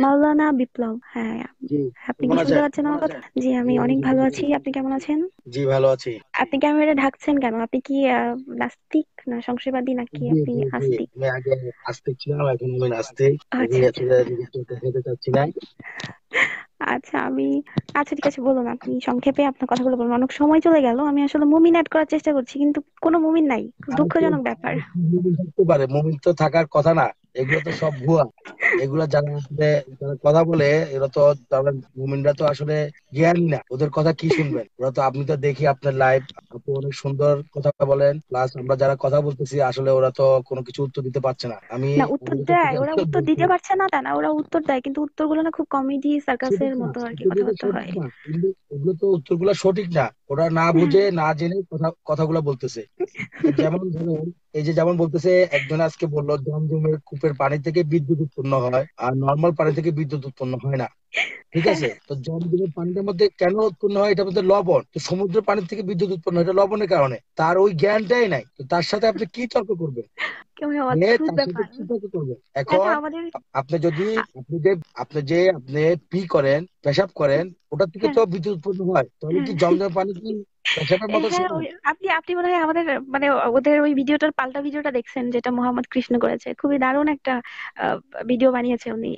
মাওলানা বিপ্লব, হ্যাঁ। জি, আপনি কি কেমন শুনতে আছেন? পাচ্ছেন আমার কথা? জি, জি, আমি আমি অনেক শুনতে ভালো পাচ্ছি। আছি। আপনি কেমন আছেন? জি, ভালো আছি। আপনি ক্যামেরা ঢাকছেন কেন? আপনি কি নাস্তিক না সংশয়বাদী নাকি জি, আপনি জি, জি। আস্তিক? আমি আগে আস্তিক ছিলাম, এখন আমি নাস্তিক। আমি আচ্ছা, আচ্ছা। আসলে নিজের চোখে খেতে চাচ্ছি না। আচ্ছা, আচ্ছা, ঠিক আছে, বলুন। আপনি সংক্ষেপে আপনার কথাগুলো বলুন। অনেক সময় চলে গেল। আমি আসলে মুমিন অ্যাড করার চেষ্টা করছি, কিন্তু কোনো মুমিন নাই। খুব আর কি দুঃখজনক ব্যাপার। আর কি মুমিন থাকতে পারে? মুমিন তো থাকার কথা না। এগুলো তো সব ভুয়া। এগুলা যারা আসলে যারা কথা বলে, এরা তো তারা মুমিনরা তো আসলে জ্ঞানী না। ওদের কথা কি শুনবেন? ওরা তো, আপনি তো দেখি আপনার লাইভ, আপনি অনেক সুন্দর কথা বলেন, প্লাস আমরা যারা কথা বলতেছি আসলে ওরা তো কোনো কিছু উত্তর দিতে পারছে না। আমি না, উত্তর ওদের কাছ দেয়। থেকে ওরা একটা উত্তর বলছি। দিতে পারছে না তা না, ওরা উত্তর দেয়, কিন্তু উত্তরগুলো না খুব কমেডি সার্কাসের সঠিক না, মতো আর কি, উত্তরগুলো তো কথাবার্তা সঠিক হয়। না, কিন্তু ওগুলো তো উত্তরগুলো সঠিক না। ওরা না বুঝে না জেনে কথাগুলো বলতেছে। যেমন ধরুন, এই যে যেমন বলতেছে, একজন আজকে বললো জমজমের কূপের পানি থেকে বিদ্যুৎ উৎপন্ন হয় আর নর্মাল পানি থেকে বিদ্যুৎ উৎপন্ন হয় না। ঠিক হ্যাঁ, আছে, তো জমজমের পানিটার মধ্যে কেন উৎপন্ন হয়? এটার মধ্যে লবণ। তো সমুদ্রের পানি থেকে বিদ্যুৎ উৎপন্ন হয়, এটা লবণের কারণে। তার ওই জ্ঞানটাই নাই, তো তার সাথে আপনি কি তর্ক করবেন? কেমন অদ্ভুত তার সাথে ব্যাপার। কি তর্ক করবেন আচ্ছা, এখন? আমাদের আপনি যদি আপনি পি করেন, পেশাব করেন, ওটার থেকে হ্যাঁ, তো বিদ্যুৎ উৎপন্ন হয়, তাহলে হ্যাঁ, কি জমজমের পানি কি পেশাবের মতো হ্যাঁ, সমান? আপনি আপনি মনে হয় আমাদের মানে ওদের ওই ভিডিওটার পাল্টা ভিডিওটা দেখছেন, যেটা মোহাম্মদ কৃষ্ণ করেছে। খুবই দারুণ একটা আহ, ভিডিও বানিয়েছে উনি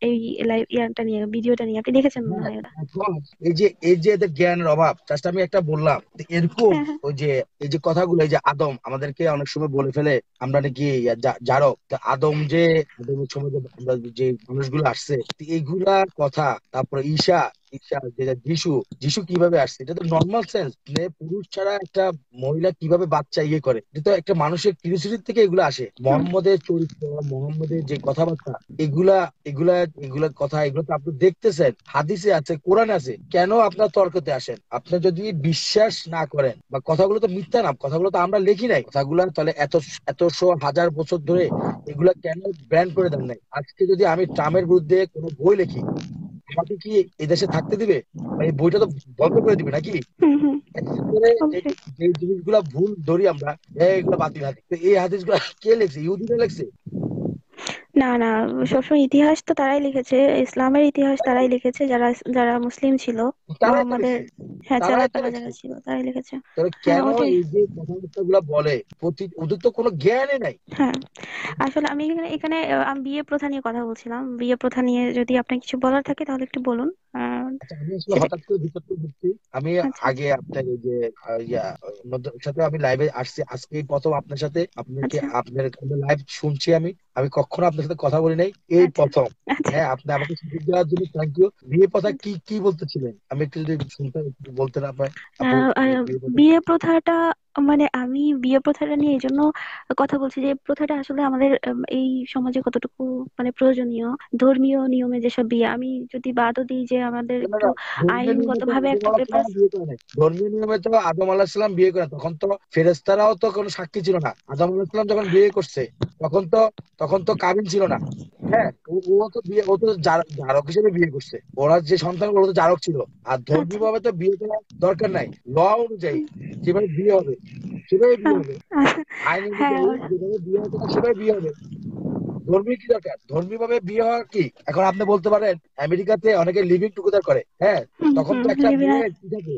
এই লাইভ ইয়ারটা নিয়ে, ভিডিওটা নিয়ে। আপনি দেখেছেন মনে হ্যাঁ, হয় ওটা। এখন এই যে এদের জ্ঞানের অভাব, জাস্ট আমি একটা বললাম তো এরকম। হ্যাঁ, হ্যাঁ, ওই যে এই যে কথাগুলো, এই যে আদম আমাদেরকে অনেক সময় বলে ফেলে আমরা নাকি জারক। তো আদমের সময় যে আমরা যে মানুষগুলো আসছে, তো এইগুলা কথা। তারপরে ঈশা ঈশা যেটা যিশু যিশু কিভাবে আসছে, এটা তো নর্মাল সেন্স। পুরুষ ছাড়া একটা মহিলা কিভাবে বাচ্চা ইয়ে করে, এটা তো একটা মানুষের কিউরিওসিটি থেকে এগুলো আসে। হুম, মোহাম্মদের চরিত্র, মোহাম্মদের যে কথাবার্তা, এগুলা এগুলা এগুলা কথা, এগুলো তো আপনি দেখতেছেন, হাদিসে আছে, কোরআনে আছে। কেন আপনার তর্কতে আসেন? আপনি যদি বিশ্বাস না করেন, বা কথাগুলো তো মিথ্যা না, কথাগুলো তো আমরা লিখি নাই কথাগুলো, তাহলে এতশো হাজার বছর ধরে এগুলা কেন ব্যান করে দেন নাই? আজকে যদি আমি ট্রামের বিরুদ্ধে কোনো বই লিখি, আমাকে কি এদেশে থাকতে দিবে? বা এই বইটা তো বন্ধ করে দিবে নাকি? হুম, হুম, একদিন করে এই অবশ্যই। যে জিনিসগুলা ভুল ধরি আমরা, এইগুলা বাতিল হাদিস। তো এই হাদিসগুলা কে লিখছে? ইহুদিরা লিখছে? না, না, সবসময় ইতিহাস তো তারাই লিখেছে। ইসলামের ইতিহাস তারাই লিখেছে, যারা যারা মুসলিম ছিল। তারাই তো মোহাম্মদের, লিখছে। হ্যাঁ, তারাই তো চেলাপেলা লিখছে। যারা ছিল তারাই লিখেছে। তাহলে হ্যাঁ, কেন ওটাই। এই যে কথাবার্তা গুলা বলে? ওদের তো কোনো জ্ঞানই নাই। হ্যাঁ, আসলে আমি এখানে এখানে আমি বিয়ে প্রথা নিয়ে কথা বলছিলাম। বিয়ে প্রথা নিয়ে যদি আপনার কিছু বলার থাকে তাহলে একটু বলুন। আচ্ছা, আমি আসলে সেটা। হঠাৎ করে বিতর্কে ঢুকছি। আমি আচ্ছা, আগে আপনার এই যে সাথে আমি লাইভে আসছি আজকে প্রথম আপনার সাথে। আচ্ছা, আপনার লাইভ শুনছি আমি। আমি কখনো আপনার সাথে কথা বলি নাই, এই আচ্ছা, প্রথম। আচ্ছা, হ্যাঁ, আপনি আমাকে সুযোগ দেওয়ার জন্য থ্যাংক ইউ। বিয়ে কথা আচ্ছা। কি কি বলতেছিলেন? আমি একটু যদি শুনতে, একটু বলতেন আপনার আপু। আহ, আহ, বিয়ে কথা। বিয়ে প্রথাটা, মানে আমি বিয়ে প্রথাটা নিয়ে এই জন্য কথা বলছি যে প্রথাটা আসলে আমাদের এই সমাজে কতটুকু মানে প্রয়োজনীয়। ধর্মীয় নিয়মে যেসব বিয়ে, আমি যদি বাদও দিই যে আমাদের না, একটু না, ধর্মীয় নিয়মে আইনগত তো ভাবে আদম একটা আলাহিসাল্লাম পেপার। বিয়ে করে নাই। ধর্মীয় নিয়মে তো আদম আলাহিসাল্লাম বিয়ে করে নাই। তখন তো ফেরেশতারাও তো কোনো সাক্ষী ছিল না। আদম আলাহিসাল্লাম যখন বিয়ে করছে, তখন তো তখন তো কাবিল ছিল না। হ্যাঁ, ও তো জারক হিসেবে বিয়ে করছে। ওরা যে সন্তান, ওরা তো জারক ছিল। আর ধর্মীয় আচ্ছা, ভাবে তো বিয়ে করার দরকার নাই। ল অনুযায়ী যেভাবে বিয়ে হবে, সেভাবে বিয়ে আহ, হবে। আচ্ছা, আইন হ্যাঁ, অনুযায়ী যেভাবে বিয়ে হতে হয়, সেভাবে বিয়ে হবে। ধর্মীয় কি দরকার? ধর্মীয় ভাবে বিয়ে হওয়ার কি? এখন আপনি বলতে পারেন আমেরিকাতে অনেকে লিভিং টুগেদার করে। হ্যাঁ, হুম, তখন হুম, তো একটা লিবিনা, মেয়ের কি থাকে?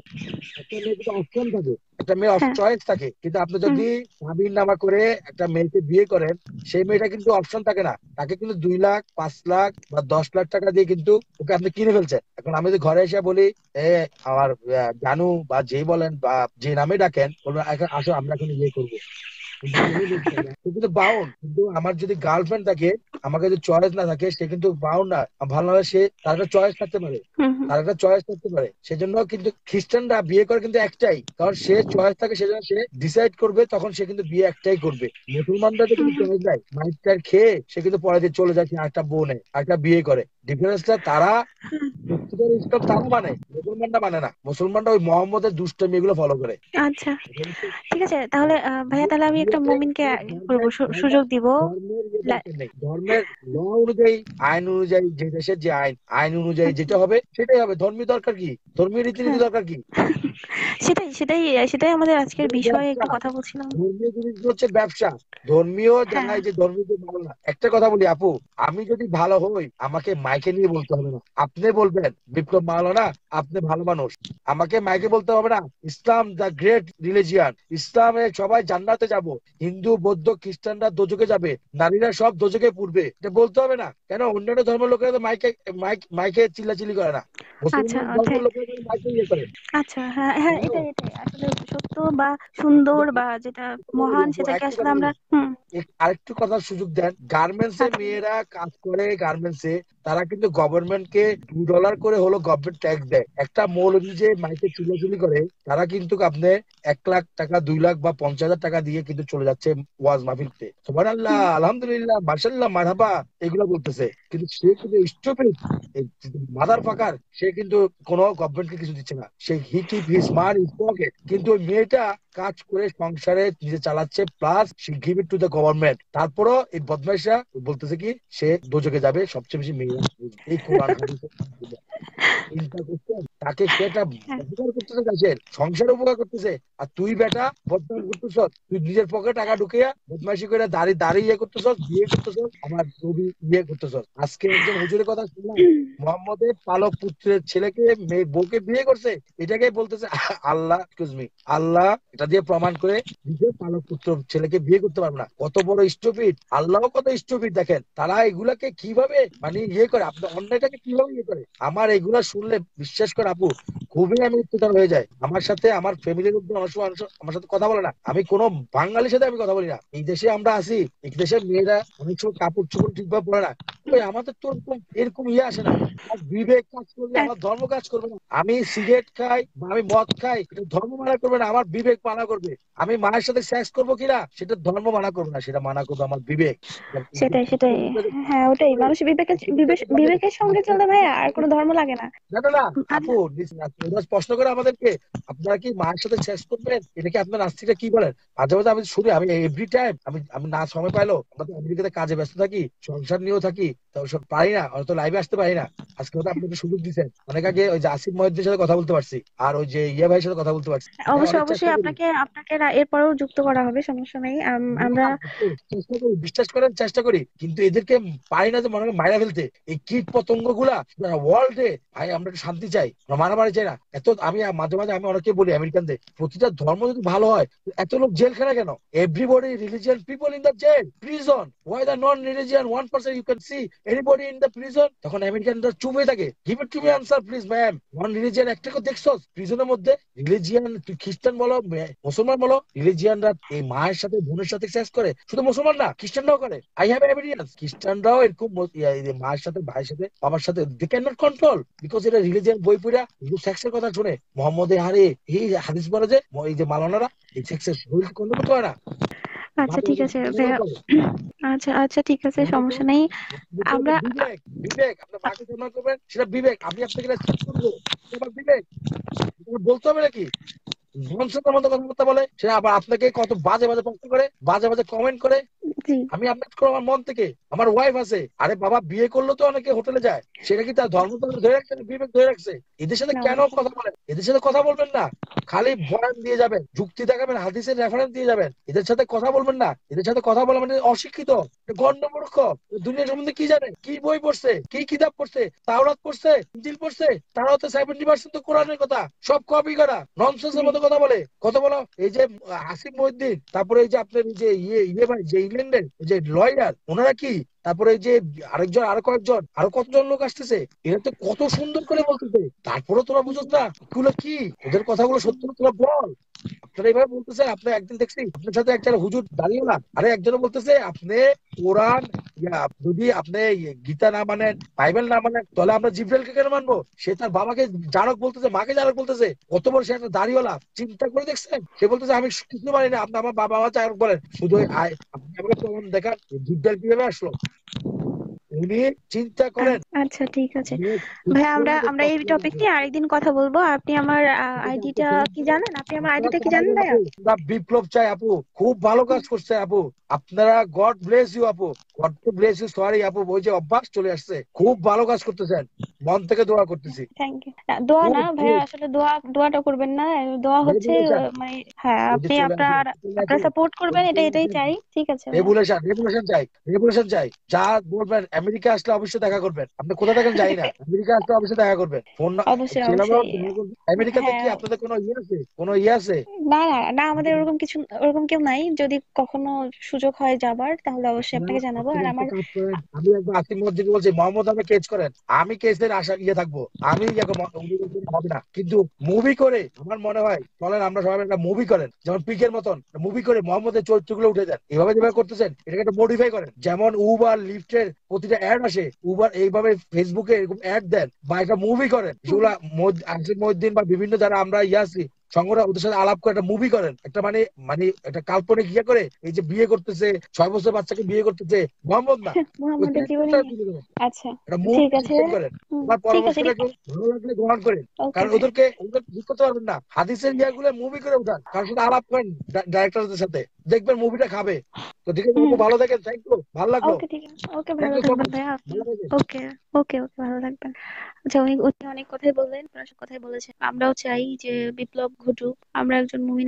একটা মেয়ের কিন্তু অপশন থাকে, একটা মেয়ের হ্যাঁ, চয়েস থাকে। কিন্তু আপনি হুম, যদি স্বামীর নামা করে একটা মেয়েকে বিয়ে করেন, সেই মেয়েটা কিন্তু অপশন থাকে না। তাকে কিন্তু 2 লাখ, 5 লাখ বা 10 লাখ টাকা দিয়ে কিন্তু ওকে আপনি কিনে ফেলছেন। এখন আমি যদি ঘরে এসে বলি, এ আমার জানু বা যেই বলেন বা যে নামে ডাকেন, বলবেন এখন আসো আমরা এখন বিয়ে করবো, কিন্তু আমি বলতে পারি না। সে কিন্তু বাউন্ড। কিন্তু আমার যদি গার্লফ্রেন্ড থাকে, আমাকে যদি চয়েস না থাকে, সে কিন্তু বাউন্ড না। আমার ভালো লাগে, সে তার একটা চয়েস থাকতে পারে। হুম, হুম, তার একটা চয়েস থাকতে পারে। সেজন্য কিন্তু খ্রিস্টানরা বিয়ে করে কিন্তু একটাই, কারণ সে চয়েস থাকে, সেজন্য সে ডিসাইড করবে, তখন সে কিন্তু বিয়ে একটাই করবে। মুসলমানরা তো হুম, কিন্তু হুম, চয়েস দেয়, মাইট টাইট খেয়ে সে কিন্তু পরে দিয়ে চলে যায়, সে আরেকটা বউ নেয়, আরেকটা বিয়ে করে। ডিফারেন্সটা তারা হুম। সত্যিকার ইসলাম তারা মানে, মুসলমানরা মানে না। মুসলমানরা ওই মোহাম্মদের দুষ্টামি এগুলো ফলো করে। আচ্ছা, ঠিক আছে, তাহলে ভাইয়া, তাহলে আমি একটা বিয়েতে মুমিনকে কোনো করবো, সুযোগ দিব। ধর্মের ইয়ে লা- দরকার নেই। ধর্মের ল অনুযায়ী, আইন অনুযায়ী, যে দেশের যে আইন অনুযায়ী আচ্ছা, যেটা হবে সেটাই হবে। ধর্মীয় দরকার কি? ধর্মীয় রীতিনীতি হ্যাঁ, দরকার কি? সেটাই সেটাই সেটাই আমাদের আজকের ধর্মীয় বিষয়ে ব্যবসা, একটু কথা বলছিলাম। ধর্মীয় জিনিসগুলো হচ্ছে ব্যবসা। ধর্মীয় হ্যাঁ। জায়গায় যে ধর্মীয় যে ভালো না, একটা কথা বলি আপু, আমি যদি ভালো হই আমাকে মাইকে নিয়ে বলতে হবে না, আপনি বলবেন বিপ্লব মাওলানা আপনি ভালো মানুষ, আমাকে মাইকে বলতে হবে না ইসলাম দ্য গ্রেট রিলিজিয়ান, ইসলামে সবাই জান্নাতে যাব, হিন্দু বৌদ্ধ খ্রিস্টানরা দোজকে যাবে, নারীরা সব দোজকে পুরবে, এটা বলতে হবে না কেন? অন্যান্য ধর্মের লোকেরা তো মাইকে মাইকে চিল্লাচিল্লি করে না, আচ্ছা মুসলমান আচ্ছা। ধর্মের লোকেরা কিন্তু মাইকে ইয়ে করে। আচ্ছা, হ্যাঁ হ্যাঁ, জানো, এটাই এটাই আসলে সত্য বা সুন্দর বা যেটা কথা বলি মহান আপু, সেটাকে একটু আসলে কথা আমরা বলি, হুম। আরেকটু কথার সুযোগ দেন। গার্মেন্টস এ আচ্ছা। মেয়েরা কাজ করে, গার্মেন্টস এ তারা কিন্তু গভর্নমেন্টকে $2 করে হলো গভর্নমেন্ট ট্যাক্স দেয়। একটা মৌলবি যে মাইকে চিল্লাচিল্লি করে, তারা কিন্তু আপনি 1 লাখ টাকা 2 লাখ বা 50,000 টাকা দিয়ে কিন্তু চলে যাচ্ছে ওয়াজ মাহফিলতে, সুবহানাল্লাহ হুম। আলহামদুলিল্লাহ মাশাআল্লাহ মারহাবা এগুলো বলতেছে, কিন্তু সে কিন্তু স্টুপিড, মাদার ফাকার, সে কিন্তু কোনো গভর্নমেন্টকে কিছু দিচ্ছে না, সে he keep his money is pocket, কিন্তু ওই মেয়েটা কাজ করে সংসারে নিজে চালাচ্ছে, প্লাস সে give it to the government. তারপরও এই বদমাইশা বলতেছে কি সে দোজকে যাবে, সবচেয়ে বেশি মেয়েরা এই কোরআন হাদিসে চিন্তা করছেন, তাকে সে একটা হ্যাঁ। উপকার করতেছে, দেশের সংসার উপকার করতেছে, আর তুই বেটা বদনাম করতেছ, তুই নিজের পকেটে টাকা ঢুকিয়া বদমাইশি করে দাড়ি দাড়ি ইয়ে করতেছ, বিয়ে করতেছ, আমার ছবি ইয়ে করতেছ। আজকে একজন হুজুরের কথা শুনলাম, মোহাম্মদের পালক পুত্রের ছেলেকে মেয়ে বউকে বিয়ে করছে, এটাকে বলতেছে আল্লাহ এক্সকিউজ মি, আল্লাহ এটা দিয়ে প্রমাণ করে নিজের পালক পুত্র ছেলেকে বিয়ে করতে পারবে না, কত বড় স্টুপিড, আল্লাহ কত স্টুপিড দেখেন, তারা এগুলাকে কিভাবে মানে ইয়ে করে, আপনার অন্যায়টাকে কিভাবে ইয়ে করে। আমার এগুলা শুনলে বিশ্বাস করে আপু খুবই আমি উত্তেজনা হয়ে যায়, আমার সাথে আমার ফ্যামিলির মধ্যে অনেক সময় আমার সাথে কথা বলে না, আমি কোনো বাঙালির সাথে আমি কথা বলি না, এই দেশে আমরা আছি, এই দেশের মেয়েরা অনেক সময় কাপড় চোপড় ঠিকভাবে পরে না, ওই আমাদের তো এরকম এরকম ইয়ে আসে না, আর বিবেক কাজ করলে আমার ধর্ম কাজ করবে না, আমি সিগারেট খাই বা আমি মদ খাই এটা ধর্ম মানা করবে না, আমার বিবেক মানা করবে, আমি মায়ের সাথে সেক্স করবো কিনা সেটা ধর্ম মানা করবে না, সেটা মানা করবে আমার বিবেক। সেটাই সেটাই। হ্যাঁ ওটাই, মানুষ বিবেকের বিবেকের সঙ্গে চলতে ভাইয়া, আর কোনো ধর্ম লাগে না। না না না আর আপু, ওরা প্রশ্ন করে আমাদেরকে আপনারা কি মায়ের সাথে শেষ করবেন, এটা কি আপনার নাস্তিকরা কি বলেন, মাঝে মাঝে আমি শুনি, আমি এভরি টাইম আমি আমি না সময় পাইলো, আমরা তো আমেরিকাতে কাজে ব্যস্ত থাকি, সংসার নিয়েও থাকি, তো সব পারি না, হয়তো লাইভে আসতে পারি না, আজকে হয়তো আপনাকে সুযোগ দিচ্ছেন, অনেক আগে ওই যে আসিফ মহিউদ্দিনের সাথে কথা বলতে পারছি, আর ওই যে ইয়া ভাইয়ের সাথে কথা বলতে পারছি, আমি অবশ্যই অনেক চেষ্টা অবশ্যই করি। আপনাকে আপনাকে এরপরেও যুক্ত করা হবে, সমস্যা নেই। আমরা চেষ্টা করি, বিশ্বাস করেন চেষ্টা করি, কিন্তু এদেরকে পারি না যে মনে হয় মাইরা ফেলতে, এই কীট পতঙ্গ গুলা ওয়ার্ল্ডে, ভাই আমরা একটু শান্তি চাই, আমরা মারামারি চাই না এত। আমি মাঝে মাঝে আমি অনেকে বলি আমেরিকানদের, প্রতিটা ধর্ম যদি ভালো হয় এত লোক জেলখানা কেন, everybody religion people in the jail prison, why the non religion 1% you can see anybody in the prison, তখন আমেরিকানরা চুপে থাকে, give it to me answer please ma'am, non religion একটাকে দেখছো প্রিজনের মধ্যে, রিলিজিয়ান খ্রিস্টান বলো মুসলমান বলো, রিলিজিয়ানরা এই মায়ের সাথে বোনের সাথে সেক্স করে, শুধু মুসলমান না খ্রিস্টানরাও করে, আই হ্যাভ এভিডেন্স, খ্রিস্টানরাও এরকম এই যে মায়ের সাথে ভাইয়ের সাথে বাবার সাথে they can not control, because এটা রিলিজিয়ান বই পড়া সেক্সের কথা শুনে মোহাম্মদের হারে এই হাদিস বলে যে এই যে মালানারা এই সেক্সের শরীর কন্ট্রোল করতে পারে না, আচ্ছা ভাবে ঠিক ওদের আছে কন্ট্রোল ভাইয়া। করে। আচ্ছা আচ্ছা ঠিক আছে, মনে সমস্যা করেন নেই। এটা আমরা বিবেক, বিবেক আপনার মাকে সম্মান করবেন সেটা বিবেক, আমি আপনাকে রেসপেক্ট করবো এটা আমার বিবেক, এটা বলতে হবে নাকি? ননসেন্সের মতো কথাবার্তা বলে, সে আবার আপনাকে কত বাজে বাজে প্রশ্ন করে, বাজে বাজে কমেন্ট করে, জি। আমি আপনাকে করবো আমার মন থেকে, আমার ওয়াইফ আছে, আরে বাবা বিয়ে করলো তো অনেকে হোটেলে যায়, সেটা কি তার ধর্ম ধরে রাখছে না বিবেক ধরে রাখছে? এদের সাথে না কেন অবশ্যই। কথা বলেন, এদের সাথে কথা বলবেন না, খালি বয়ান দিয়ে যাবেন, যুক্তি দেখাবেন, হাদিসের রেফারেন্স দিয়ে যাবেন, এদের সাথে কথা বলবেন না, এদের সাথে কথা বলা মানে অশিক্ষিত, গণ্যমূর্খ, দুনিয়া সম্বন্ধে কি জানে, কি বই পড়ছে, কি কিতাব পড়ছে, তাওরাত পড়ছে, ইনজিল পড়ছে, তারাও তো 70% তো কোরআনের কথা, সব কপি করা ননসেন্সের জি। মতো কথা বলে, কথা বলো এই যে আসিফ মহিউদ্দিন, তারপরে এই যে আপনার এই যে ইয়ে ইয়ে ভাই যে ইংল্যান্ডের এই যে লয়ার ওনারা কি, তারপরে এই যে আরেকজন আরো কয়েকজন আরো কতজন লোক আসতেছে, এরা তো কত সুন্দর করে বলতেছে, তারপরে তোরা বুঝছ না এগুলো কি, ওদের কথাগুলো সত্য না, তোরা বল। আপনারা এইভাবে বলতেছেন, আপনি একদিন দেখছি আপনার সাথে একটা হুজুর দাঁড়িয়ে না, আরে একজনে বলতেছে আপনি কোরআন যদি আপনি গীতা না মানেন বাইবেল না মানেন তাহলে আমরা জিব্রাইলকে কেন মানবো, সে তার বাবাকে জারক বলতেছে, মাকে জারক বলতেছে, কত বড় সে একটা দাড়িওয়ালা, চিন্তা করে দেখছেন, সে বলতেছে আমি কিছু মানি না, আপনি আমার বাবা মা জারক বলেন, শুধু আপনি আমাকে প্রমাণ দেখান জিব্রাইল কিভাবে আসলো, উনি চিন্তা করেন। আচ্ছা ঠিক আছে উনি ভাইয়া, খ্রিস্টান আমরা মতো আমরা এই চক্রান্ত টপিক করে। নিয়ে আরেকদিন কথা বলবো। আপনি আমার ঠিক আছে আপু, আইডিটা শোনেন কি তো, জানেন? আপনি আমার আপনারা আইডিটা কি সবাই জানেন যান ভাইয়া? আপু, আমরা বিপ্লব চাই আপু, খুব ভালো কাজ করছে আপু, আপনারা গড ব্লেস ইউ আপু, গড ব্লেস ইউ, সরি আপু ওই যে অভ্যাস চলে আসছে, খুব ভালো কাজ করতেছেন, মন থেকে দোয়া করতেছি। Thank you. দোয়া খুব না ভাইয়া, খুব আসলে দোয়াটা করবেন না। দোয়া হচ্ছে রেগুলেশন, মানে হ্যাঁ, ওই যে আপনি চলে আসে, আপনার চলে আপনার আসে, সাপোর্ট ওই করবেন, যে চলে এটাই আসে, চাই। ঠিক আছে ভাইয়া। রেগুলেশন রেগুলেশন চাই, রেগুলেশন চাই। যা বলবেন, আমেরিকা আসলে অবশ্যই দেখা করবেন। আপনি কোথা থাকেন জানি না, আমেরিকা আসলে অবশ্যই দেখা করবেন। ফোন অবশ্যই সেভাবে অবশ্যই। দেখা করবেন। আমেরিকাতে কি হ্যাঁ। আপনাদের কোনো ইয়ে আছে, কোনো ইয়ে আছে? না না না, আমাদের ওরকম কিছু, ওরকম কেউ নাই। যদি কখনো সুযোগ হয় যাবার, তাহলে অবশ্যই আপনারা আপনাকে জানাবো। আর আপনারা একটা আমার কাজ করেন, আমি একবার আসিফ মসজিদ বলছি, মোহাম্মদ নামে কেচ করেন, আমি কেসের আশা ইয়ে থাকবো। আমি ইয়ে হবে না, কিন্তু মুভি করে আমার মনে হয় চলেন আমরা সবাই একটা মুভি করেন, যেমন পিকের মতন মুভি করে মোহাম্মদের চরিত্রগুলো উঠে যান। এভাবে যেভাবে আচ্ছা। করতেছেন এটাকে একটা মডিফাই করেন, যেমন উবার লিফটের প্রতিটা অ্যাড আসে, উবার এইভাবে ফেসবুকে এরকম অ্যাড দেন, বা একটা মুভি করেন হুম। যেগুলা আসিফ মহিউদ্দিন বা বিভিন্ন যারা আমরা ইয়ে আছি সংগঠন, ওদের সাথে আলাপ করে একটা মুভি করেন, একটা মানে মানে একটা কাল্পনিক ইয়ে করে, এই যে বিয়ে করতেছে, 6 বছর বাচ্চাকে বিয়ে করতেছে মোহাম্মদ না, ওই মোহাম্মদের জীবনী ক্যারেক্টারটা নিয়ে। তুলে ধরেন, আচ্ছা। একটা মুভি ঠিক আছে। সিস্টেম করেন। আমার ঠিক আছে। পরামর্শটা কেউ ভালো লাগলে গ্রহণ করেন। ওকে কারণ ভাই। ওদের ঠিক করতে পারবেন না, হাদিসের ইয়াগুলো মুভি করে উঠান, কারোর সাথে আলাপ করেন, ডাইরেক্টরদের সাথে, দেখবেন মুভিটা খাবে। তো ঠিক আছে আপু, হুম। ভালো থাকেন, থ্যাংক ইউ, ভালো লাগলো, ওকে ঠিক আছে, ওকে থ্যাংক ভালো ইউ সো থাকবেন মাচ, ভাইয়া আপনি। ভালো থাকেন। ওকে। ওকে ওকে ভালো থাকবেন। আচ্ছা, উনি অনেক কথাই বললেন, আপনার কথাই বলেছেন। আমরাও চাই যে বিপ্লব ঘটুক। আমরা একজন মুভি